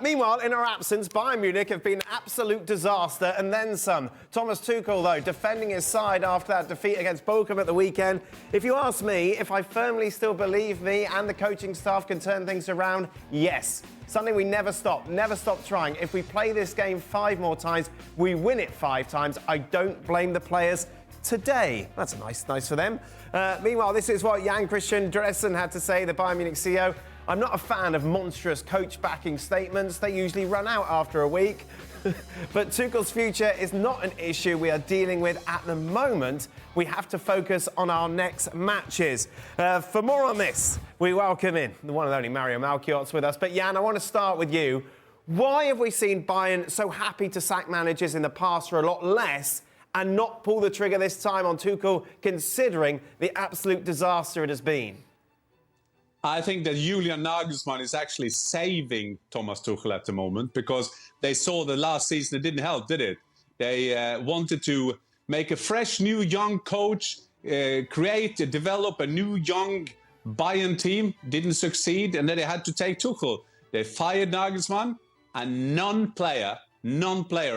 Meanwhile, in our absence, Bayern Munich have been an absolute disaster and then some. Thomas Tuchel, though, defending his side after that defeat against Bochum at the weekend. If you ask me, if I firmly still believe me and the coaching staff can turn things around, yes. Something we never stop trying. If we play this game 5 more times, we win it 5 times. I don't blame the players today. That's nice for them. Meanwhile, this is what Jan-Christian Dressen had to say, the Bayern Munich CEO. I'm not a fan of monstrous coach-backing statements. They usually run out after a week. But Tuchel's future is not an issue we are dealing with at the moment. We have to focus on our next matches. For more on this, we welcome in the one and only Mario Malchiot's with us. But Jan, I want to start with you. Why have we seen Bayern so happy to sack managers in the past for a lot less and not pull the trigger this time on Tuchel, considering the absolute disaster it has been? I think that Julian Nagelsmann is actually saving Thomas Tuchel at the moment, because they saw the last season it didn't help, did it? They wanted to make a fresh, new, young coach, develop a new, young Bayern team, didn't succeed, and then they had to take Tuchel. They fired Nagelsmann, and none player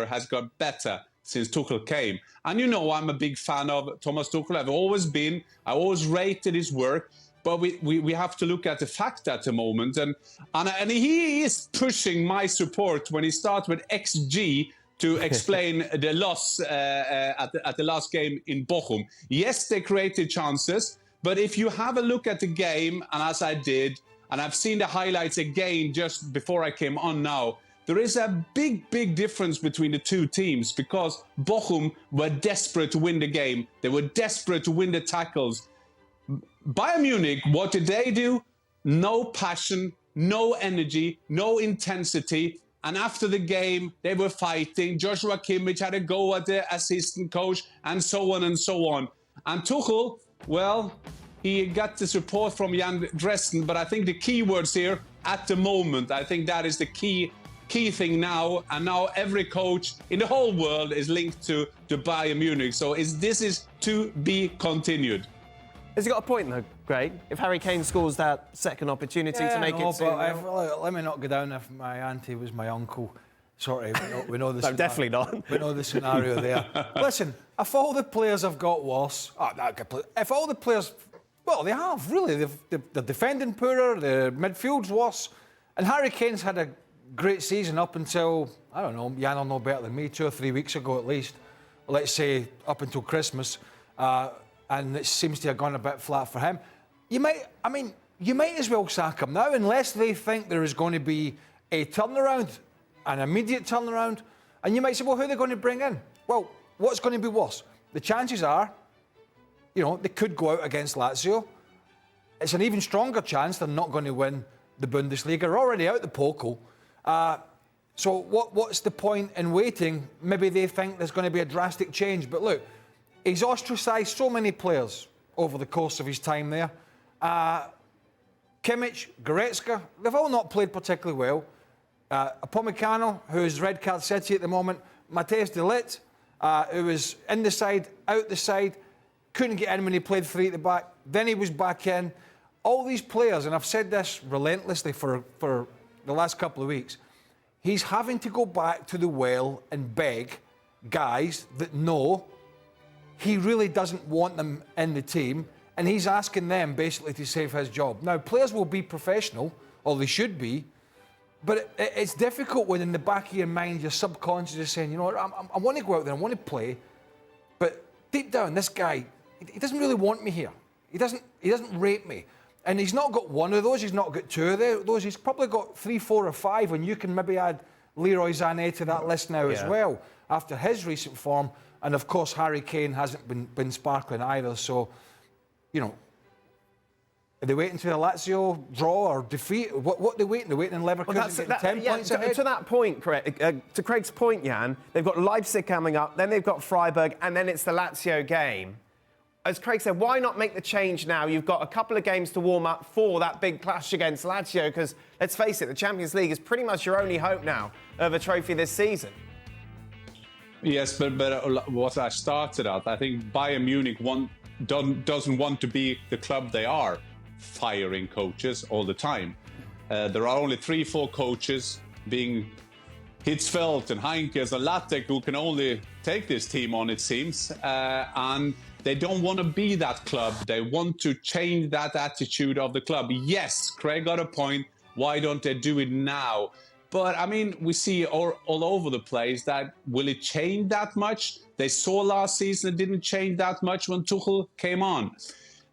has got better since Tuchel came. And you know I'm a big fan of Thomas Tuchel. I've always been. I always rated his work. But we have to look at the fact at the moment. And he is pushing my support when he starts with XG to explain the loss at the last game in Bochum. Yes, they created chances. But if you have a look at the game, and as I did, and I've seen the highlights again just before I came on now, there is a big difference between the two teams, because Bochum were desperate to win the game. They were desperate to win the tackles. Bayern Munich, what did they do? No passion, no energy, no intensity. And after the game, they were fighting. Joshua Kimmich had a go at the assistant coach, and so on and so on. And Tuchel, well, he got the support from Jan Dressen, but I think the key words here, at the moment, I think that is the key thing now. And now every coach in the whole world is linked to Bayern Munich. So this is to be continued. Has he got a point, though, Craig? If Harry Kane scores that second opportunity to make it 2-0? Let me not go down if my auntie was my uncle. Sorry, we know the No, definitely not. We know the scenario there. Listen, if all the players have got worse, if all the players, well, they have, really. They're defending poorer, the midfield's worse. And Harry Kane's had a great season up until, I don't know, Jan will know better than me, 2 or 3 weeks ago at least. Let's say up until Christmas. And it seems to have gone a bit flat for him. You might as well sack him now, unless they think there is going to be a turnaround, an immediate turnaround. And you might say, well, who are they going to bring in? Well, what's going to be worse? The chances are, they could go out against Lazio. It's an even stronger chance they're not going to win the Bundesliga. They're already out the Pokal. So what's the point in waiting? Maybe they think there's going to be a drastic change. But look, he's ostracised so many players over the course of his time there. Kimmich, Goretzka, they've all not played particularly well. Upamecano, who's Red Card City at the moment. Matthijs de Ligt, who was in the side, out the side, couldn't get in when he played 3 at the back. Then he was back in. All these players, and I've said this relentlessly for the last couple of weeks, he's having to go back to the well and beg guys that know he really doesn't want them in the team, and he's asking them basically to save his job. Now, players will be professional, or they should be, but it's difficult when in the back of your mind your subconscious is saying, you know what, I want to go out there, I want to play, but deep down, this guy, he doesn't really want me here. He doesn't rate me. And he's not got one of those, he's not got 2 of those, he's probably got 3, 4 or 5, and you can maybe add Leroy Sané to that list now as well, after his recent form. And of course, Harry Kane hasn't been sparkling either. So, are they waiting to a Lazio draw or defeat? What are they waiting? They're waiting in Leverkusen getting 10 points ahead? To that point, Craig, to Craig's point, Jan, they've got Leipzig coming up, then they've got Freiburg, and then it's the Lazio game. As Craig said, why not make the change now? You've got a couple of games to warm up for that big clash against Lazio, because, let's face it, the Champions League is pretty much your only hope now of a trophy this season. Yes, but what I started at, I think Bayern Munich doesn't want to be the club they are, firing coaches all the time. There are only 3-4 coaches being Hitzfeld and Heinkes and Lattek, who can only take this team on, it seems. And they don't want to be that club. They want to change that attitude of the club. Yes, Craig got a point. Why don't they do it now? But, I mean, we see all over the place that will it change that much? They saw last season it didn't change that much when Tuchel came on.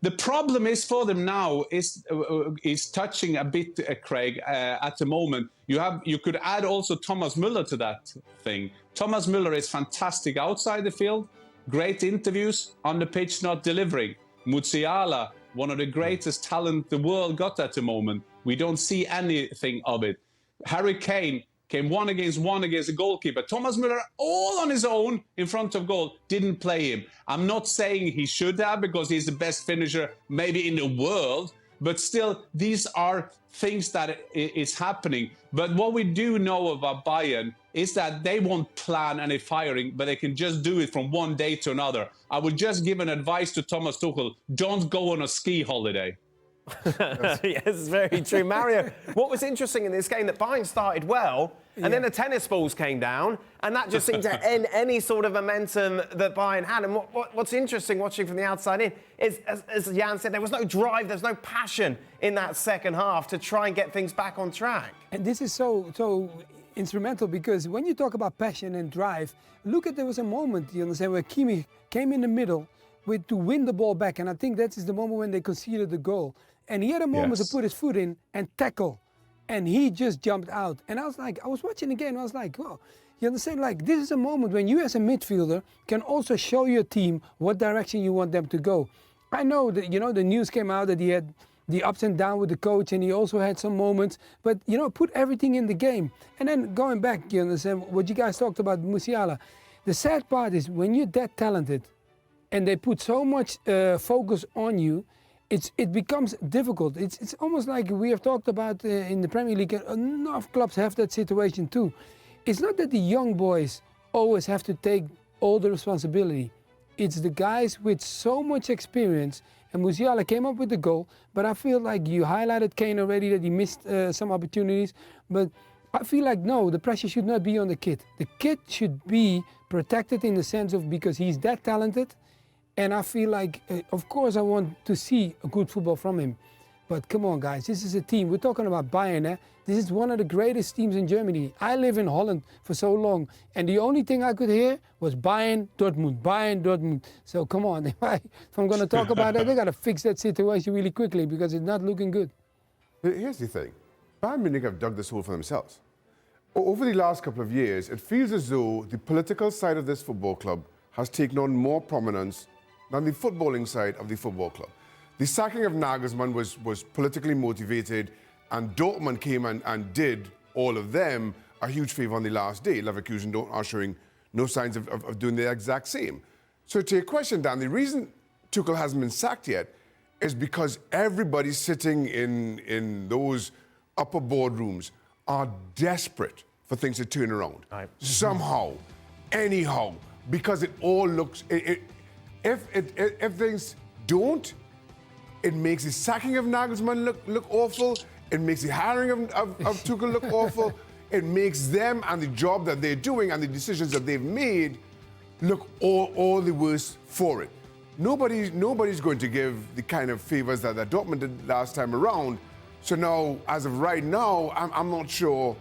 The problem is for them now is touching a bit, Craig, at the moment. You could add also Thomas Müller to that thing. Thomas Müller is fantastic outside the field, great interviews, on the pitch not delivering. Musiala, one of the greatest talent the world got at the moment. We don't see anything of it. Harry Kane came one against a goalkeeper. Thomas Müller, all on his own in front of goal, didn't play him. I'm not saying he should have because he's the best finisher maybe in the world, but still, these are things that is happening. But what we do know about Bayern is that they won't plan any firing, but they can just do it from one day to another. I would just give an advice to Thomas Tuchel, don't go on a ski holiday. Yes, very true. Mario, what was interesting in this game that Bayern started well, and then the tennis balls came down, and that just seemed to end any sort of momentum that Bayern had. And what's interesting watching from the outside in is, as Jan said, there was no drive, there's no passion in that second half to try and get things back on track. And this is so instrumental because when you talk about passion and drive, look at there was a moment, you understand, where Kimmich came in the middle to win the ball back, and I think that is the moment when they conceded the goal. And he had a moment to put his foot in and tackle. And he just jumped out. And I was watching again, I was like, well, you understand, like, this is a moment when you as a midfielder can also show your team what direction you want them to go. I know that, the news came out that he had the ups and downs with the coach and he also had some moments, but, put everything in the game. And then going back, you understand, what you guys talked about, Musiala. The sad part is when you're that talented and they put so much focus on you, it becomes difficult. It's almost like we have talked about in the Premier League. Enough clubs have that situation too. It's not that the young boys always have to take all the responsibility. It's the guys with so much experience. And Musiala came up with the goal, but I feel like you highlighted Kane already that he missed some opportunities. But I feel like no, the pressure should not be on the kid. The kid should be protected in the sense of because he's that talented. And I feel like, of course, I want to see a good football from him. But come on, guys, this is a team. We're talking about Bayern. Eh? This is one of the greatest teams in Germany. I live in Holland for so long. And the only thing I could hear was Bayern, Dortmund, Bayern, Dortmund. So come on, if I'm going to talk about it, they got to fix that situation really quickly because it's not looking good. Here's the thing. Bayern Munich have dug this hole for themselves. Over the last couple of years, it feels as though the political side of this football club has taken on more prominence than the footballing side of the football club. The sacking of Nagelsmann was politically motivated, and Dortmund came and did all of them a huge favour on the last day. Leverkusen are showing no signs of doing the exact same. So to your question, Dan, the reason Tuchel hasn't been sacked yet is because everybody sitting in those upper boardrooms are desperate for things to turn around. Right. Somehow, anyhow, because it all looks... If things don't, it makes the sacking of Nagelsmann look awful. It makes the hiring of Tuchel look awful. It makes them and the job that they're doing and the decisions that they've made look all the worse for it. Nobody's going to give the kind of favours that Dortmund did last time around. So now, as of right now, I'm not sure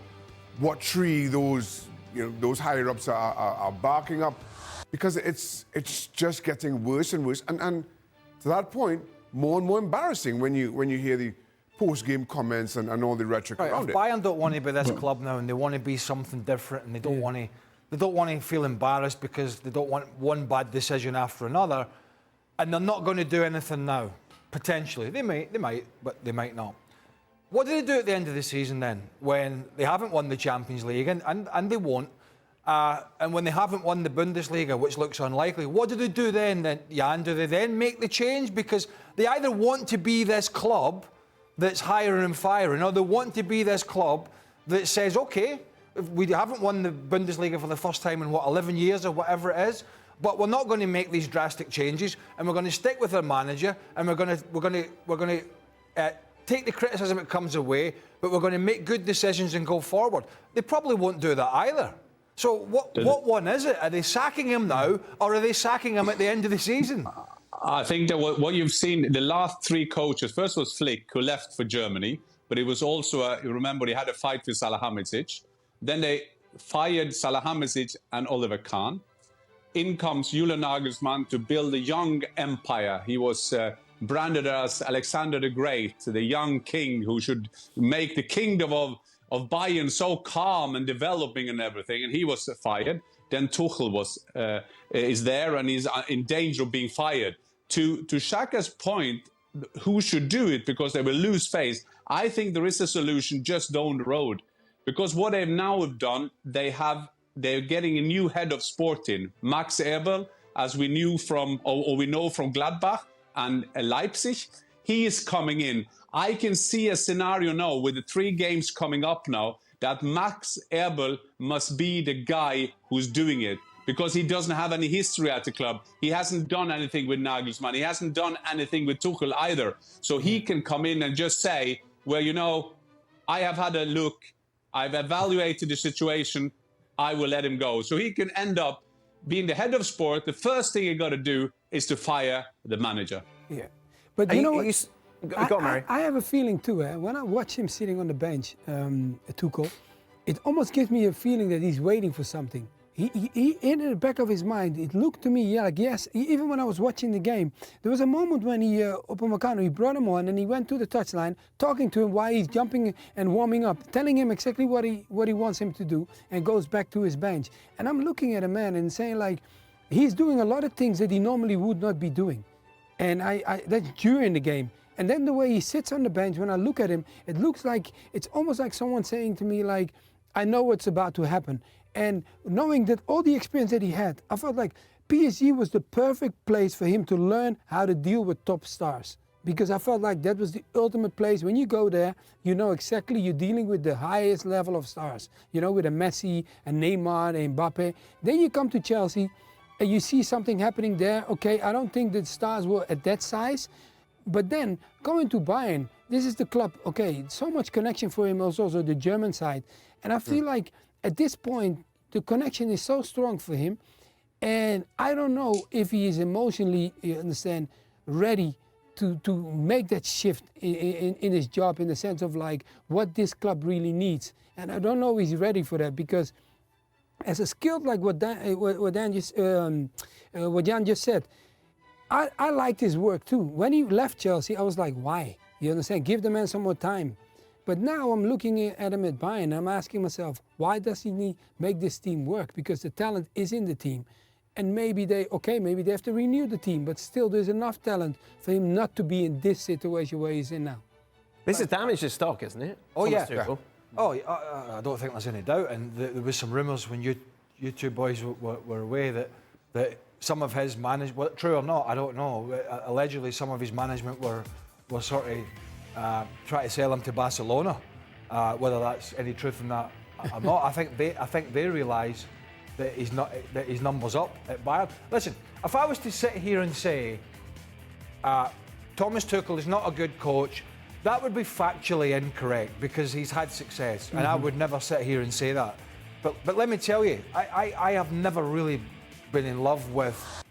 what tree those higher-ups are barking up. Because it's just getting worse and worse, and to that point, more and more embarrassing when you hear the post-game comments and all the rhetoric around it. Bayern don't want to be this club now, and they want to be something different, and they don't want to feel embarrassed because they don't want one bad decision after another, and they're not going to do anything now. Potentially, they might, but they might not. What do they do at the end of the season then, when they haven't won the Champions League and they won't? And when they haven't won the Bundesliga, which looks unlikely, what do they do then, Jan? Do they then make the change? Because they either want to be this club that's hiring and firing, or they want to be this club that says, OK, we haven't won the Bundesliga for the first time in, 11 years or whatever it is, but we're not going to make these drastic changes, and we're going to stick with our manager, and we're going to take the criticism that comes away, but we're going to make good decisions and go forward. They probably won't do that either. So what one is it? Are they sacking him now, or are they sacking him at the end of the season? I think that what you've seen, the last three coaches, first was Flick, who left for Germany, but it was also, you remember, he had a fight with Salihamidzic. Then they fired Salihamidzic and Oliver Kahn. In comes Julian Nagelsmann to build a young empire. He was branded as Alexander the Great, the young king who should make the kingdom of Bayern so calm and developing and everything, and he was fired. Then Tuchel is there and he's in danger of being fired. To Shaka's point, who should do it because they will lose face? I think there is a solution just down the road, because what they've now done, they're getting a new head of sporting, Max Eberl, as we knew from, or we know from Gladbach and Leipzig. He is coming in. I can see a scenario now with the 3 games coming up now that Max Eberl must be the guy who's doing it, because he doesn't have any history at the club. He hasn't done anything with Nagelsmann. He hasn't done anything with Tuchel either. So he can come in and just say, well, you know, I have had a look. I've evaluated the situation. I will let him go. So he can end up being the head of sport. The first thing he got to do is to fire the manager. Yeah. But you know what? Go on, Mary. I have a feeling too. When I watch him sitting on the bench, Tuchel, it almost gives me a feeling that he's waiting for something. He in the back of his mind, it looked to me, yeah, like yes. Even when I was watching the game, there was a moment when Upamecano, he brought him on and he went to the touchline, talking to him while he's jumping and warming up, telling him exactly what he wants him to do, and goes back to his bench. And I'm looking at a man and saying like, he's doing a lot of things that he normally would not be doing, and that's during the game. And then the way he sits on the bench, when I look at him, it looks like it's almost like someone saying to me like, I know what's about to happen. And knowing that all the experience that he had, I felt like PSG was the perfect place for him to learn how to deal with top stars. Because I felt like that was the ultimate place. When you go there, you know exactly you're dealing with the highest level of stars. You know, with a Messi, a Neymar, a Mbappe. Then you come to Chelsea and you see something happening there. Okay, I don't think the stars were at that size. But then going to Bayern, this is the club. Okay, so much connection for him also the German side. And I feel like at this point, the connection is so strong for him. And I don't know if he is emotionally, you understand, ready to make that shift in his job, in the sense of like what this club really needs. And I don't know if he's ready for that, because as a skilled, like what Jan just said, I liked his work too. When he left Chelsea, I was like, why? You understand? Give the man some more time. But now I'm looking at him at Bayern, and I'm asking myself, why does he make this team work? Because the talent is in the team. And maybe they have to renew the team, but still there's enough talent for him not to be in this situation where he's in now. This has damaged his stock, isn't it? Oh, Thomas yeah. Tuchel? Oh, I don't think there's any doubt. And there was some rumours when you two boys were away that some of his management, well, true or not, I don't know. Allegedly, some of his management were sort of trying to sell him to Barcelona. Whether that's any truth in that or not, I think they realise that his number's up at Bayern. Listen, if I was to sit here and say Thomas Tuchel is not a good coach, that would be factually incorrect, because he's had success, and I would never sit here and say that. But let me tell you, I have never really been in love with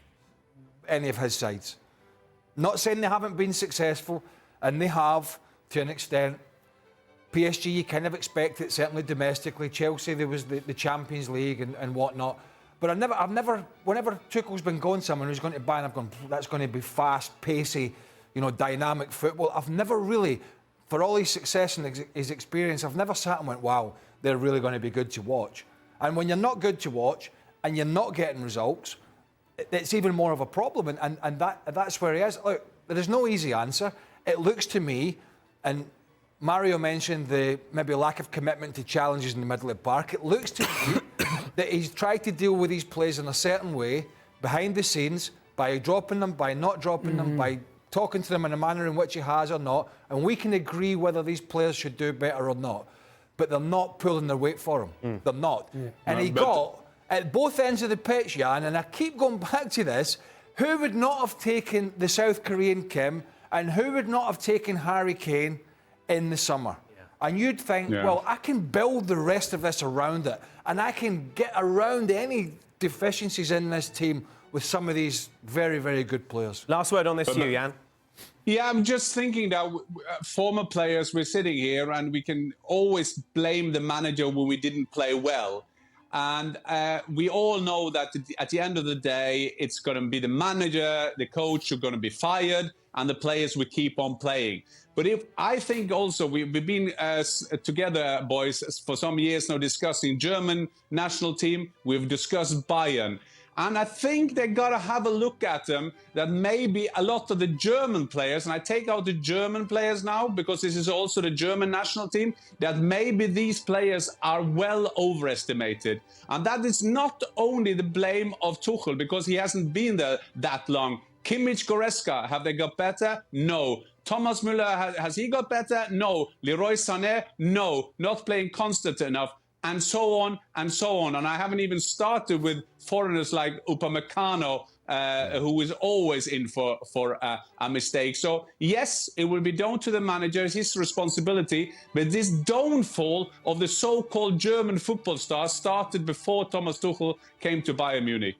any of his sides. Not saying they haven't been successful, and they have to an extent. PSG, you kind of expect it, certainly domestically. Chelsea, there was the Champions League and whatnot. But I've never, whenever Tuchel's been going somewhere, who's going to Bayern, I've gone, that's going to be fast, pacey, dynamic football. I've never really, for all his success and his experience, I've never sat and went, wow, they're really going to be good to watch. And when you're not good to watch and you're not getting results, it's even more of a problem. And that's where he is. Look, there is no easy answer. It looks to me, and Mario mentioned the maybe lack of commitment to challenges in the middle of the park. It looks to me that he's tried to deal with these players in a certain way, behind the scenes, by dropping them, by not dropping them, by talking to them in a manner in which he has or not. And we can agree whether these players should do better or not. But they're not pulling their weight for him. They're not. Yeah. And he got, at both ends of the pitch, Jan, and I keep going back to this, who would not have taken the South Korean Kim, and who would not have taken Harry Kane in the summer. And you'd think, well, I can build the rest of this around it, and I can get around any deficiencies in this team with some of these very, very good players. Last word on this to you, Jan. Yeah, I'm just thinking that former players, we're sitting here and we can always blame the manager when we didn't play well. And we all know that at the end of the day, it's going to be the manager, the coach who are going to be fired, and the players will keep on playing. But I think also we've been together, boys, for some years now discussing German national team. We've discussed Bayern. And I think they got to have a look at them, that maybe a lot of the German players, and I take out the German players now because this is also the German national team, that maybe these players are well overestimated. And that is not only the blame of Tuchel, because he hasn't been there that long. Kimmich, Goretzka, have they got better? No. Thomas Müller, has he got better? No. Leroy Sané? No. Not playing constant enough. And so on and so on. And I haven't even started with foreigners like Upamecano, who is always in for a mistake. So, yes, it will be down to the manager, it's his responsibility. But this downfall of the so-called German football stars started before Thomas Tuchel came to Bayern Munich.